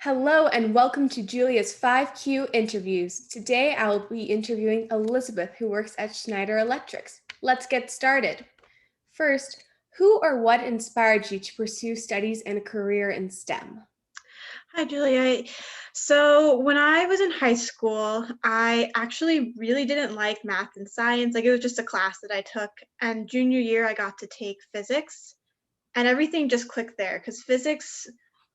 Hello and welcome to Julia's 5Q interviews. Today I will be interviewing Elizabeth, who works at Schneider Electrics. Let's get started. First, who or what inspired you to pursue studies and a career in STEM? Hi, Julia. So when I was in high school, I actually really didn't like math and science. Like it was just a class that I took. And junior year, I got to take physics, and everything just clicked there because physics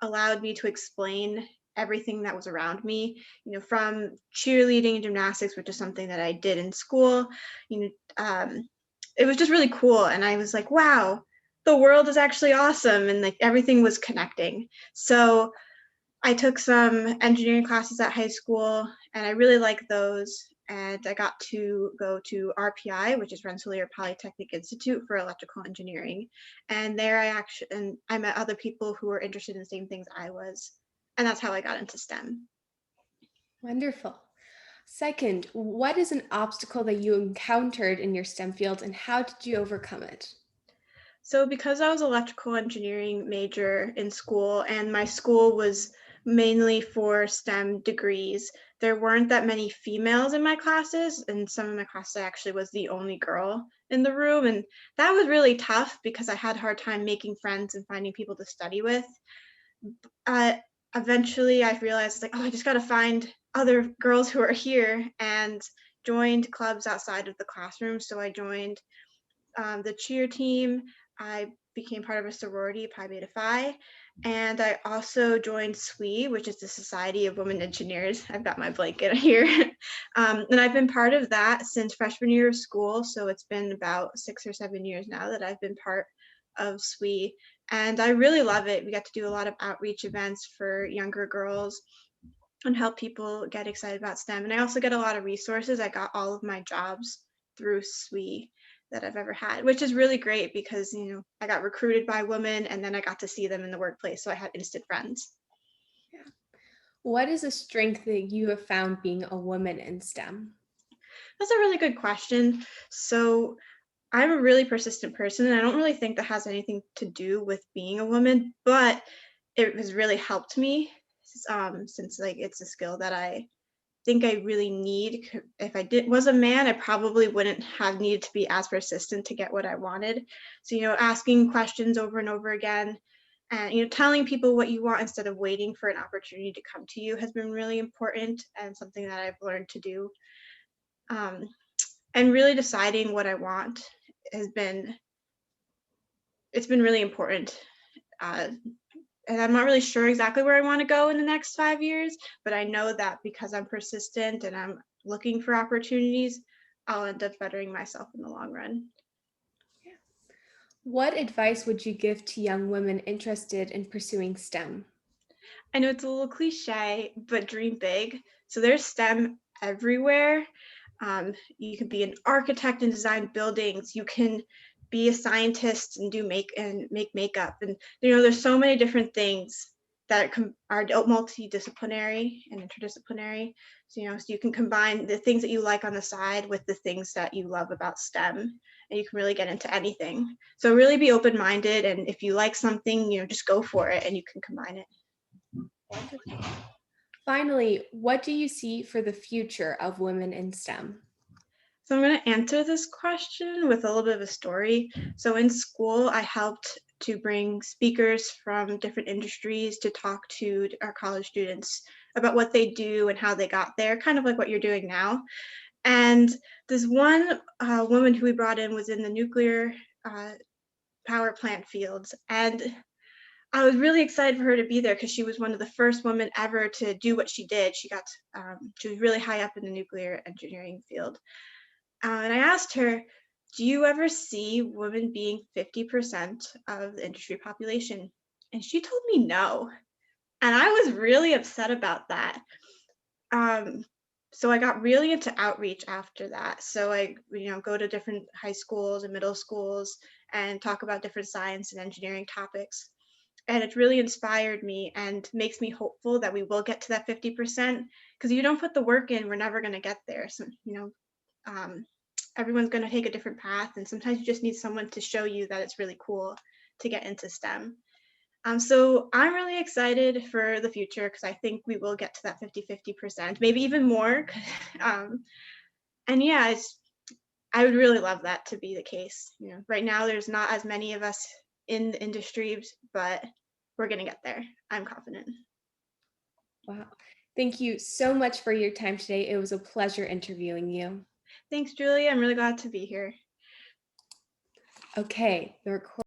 allowed me to explain everything that was around me, from cheerleading and gymnastics, which is something that I did in school. You know, it was just really cool. And I was like, wow, the world is actually awesome. And like everything was connecting. So I took some engineering classes at high school, and I really liked those. And I got to go to RPI, which is Rensselaer Polytechnic Institute for Electrical Engineering. And there I met other people who were interested in the same things I was. And that's how I got into STEM. Wonderful. Second, what is an obstacle that you encountered in your STEM field and how did you overcome it? So because I was electrical engineering major in school and my school was mainly for STEM degrees, there weren't that many females in my classes. And some of my classes I actually was the only girl in the room. And that was really tough because I had a hard time making friends and finding people to study with. Uh, Eventually I realized like, oh, I just got to find other girls who are here and joined clubs outside of the classroom. So I joined the cheer team. I became part of a sorority, Pi Beta Phi, and I also joined SWE, which is the Society of Women Engineers. I've got my blanket here. And I've been part of that since freshman year of school, so it's been about 6 or 7 years now that I've been part of SWE, and I really love it. We get to do a lot of outreach events for younger girls and help people get excited about STEM. And I also get a lot of resources. I got all of my jobs through SWE that I've ever had, which is really great because, I got recruited by women and then I got to see them in the workplace. So I had instant friends. Yeah. What is a strength that you have found being a woman in STEM? That's a really good question. So I'm a really persistent person and I don't really think that has anything to do with being a woman, but it has really helped me since like it's a skill that I think I really need. If I was a man, I probably wouldn't have needed to be as persistent to get what I wanted. So, asking questions over and over again and, telling people what you want instead of waiting for an opportunity to come to you has been really important and something that I've learned to do. Um, and really deciding what I want has been, it's been really important. Uh, and I'm not really sure exactly where I want to go in the next 5 years, but I know that because I'm persistent and I'm looking for opportunities, I'll end up bettering myself in the long run. Yeah. What advice would you give to young women interested in pursuing STEM? I know it's a little cliche, but dream big. So there's STEM everywhere. You can be an architect and design buildings. You can be a scientist and make makeup. And there's so many different things that are multidisciplinary and interdisciplinary. So you can combine the things that you like on the side with the things that you love about STEM, and you can really get into anything. So really be open-minded, and if you like something, just go for it, and you can combine it. Wonderful. Finally, what do you see for the future of women in STEM? So I'm going to answer this question with a little bit of a story. So in school, I helped to bring speakers from different industries to talk to our college students about what they do and how they got there, kind of like what you're doing now. And this one woman who we brought in was in the nuclear power plant fields. And I was really excited for her to be there because she was one of the first women ever to do what she did. She was really high up in the nuclear engineering field. And I asked her, do you ever see women being 50% of the industry population? And she told me no. And I was really upset about that. Um, so I got really into outreach after that. So I, go to different high schools and middle schools and talk about different science and engineering topics. And it really inspired me and makes me hopeful that we will get to that 50%. Because if you don't put the work in, we're never going to get there. So, um, everyone's going to take a different path, and sometimes you just need someone to show you that it's really cool to get into STEM. So I'm really excited for the future because I think we will get to that 50-50%, maybe even more. um, and yeah, I would really love that to be the case. Right now there's not as many of us in the industries, but we're gonna get there. I'm confident. Wow. Thank you so much for your time today. It was a pleasure interviewing you. Thanks, Julie. I'm really glad to be here. Okay, the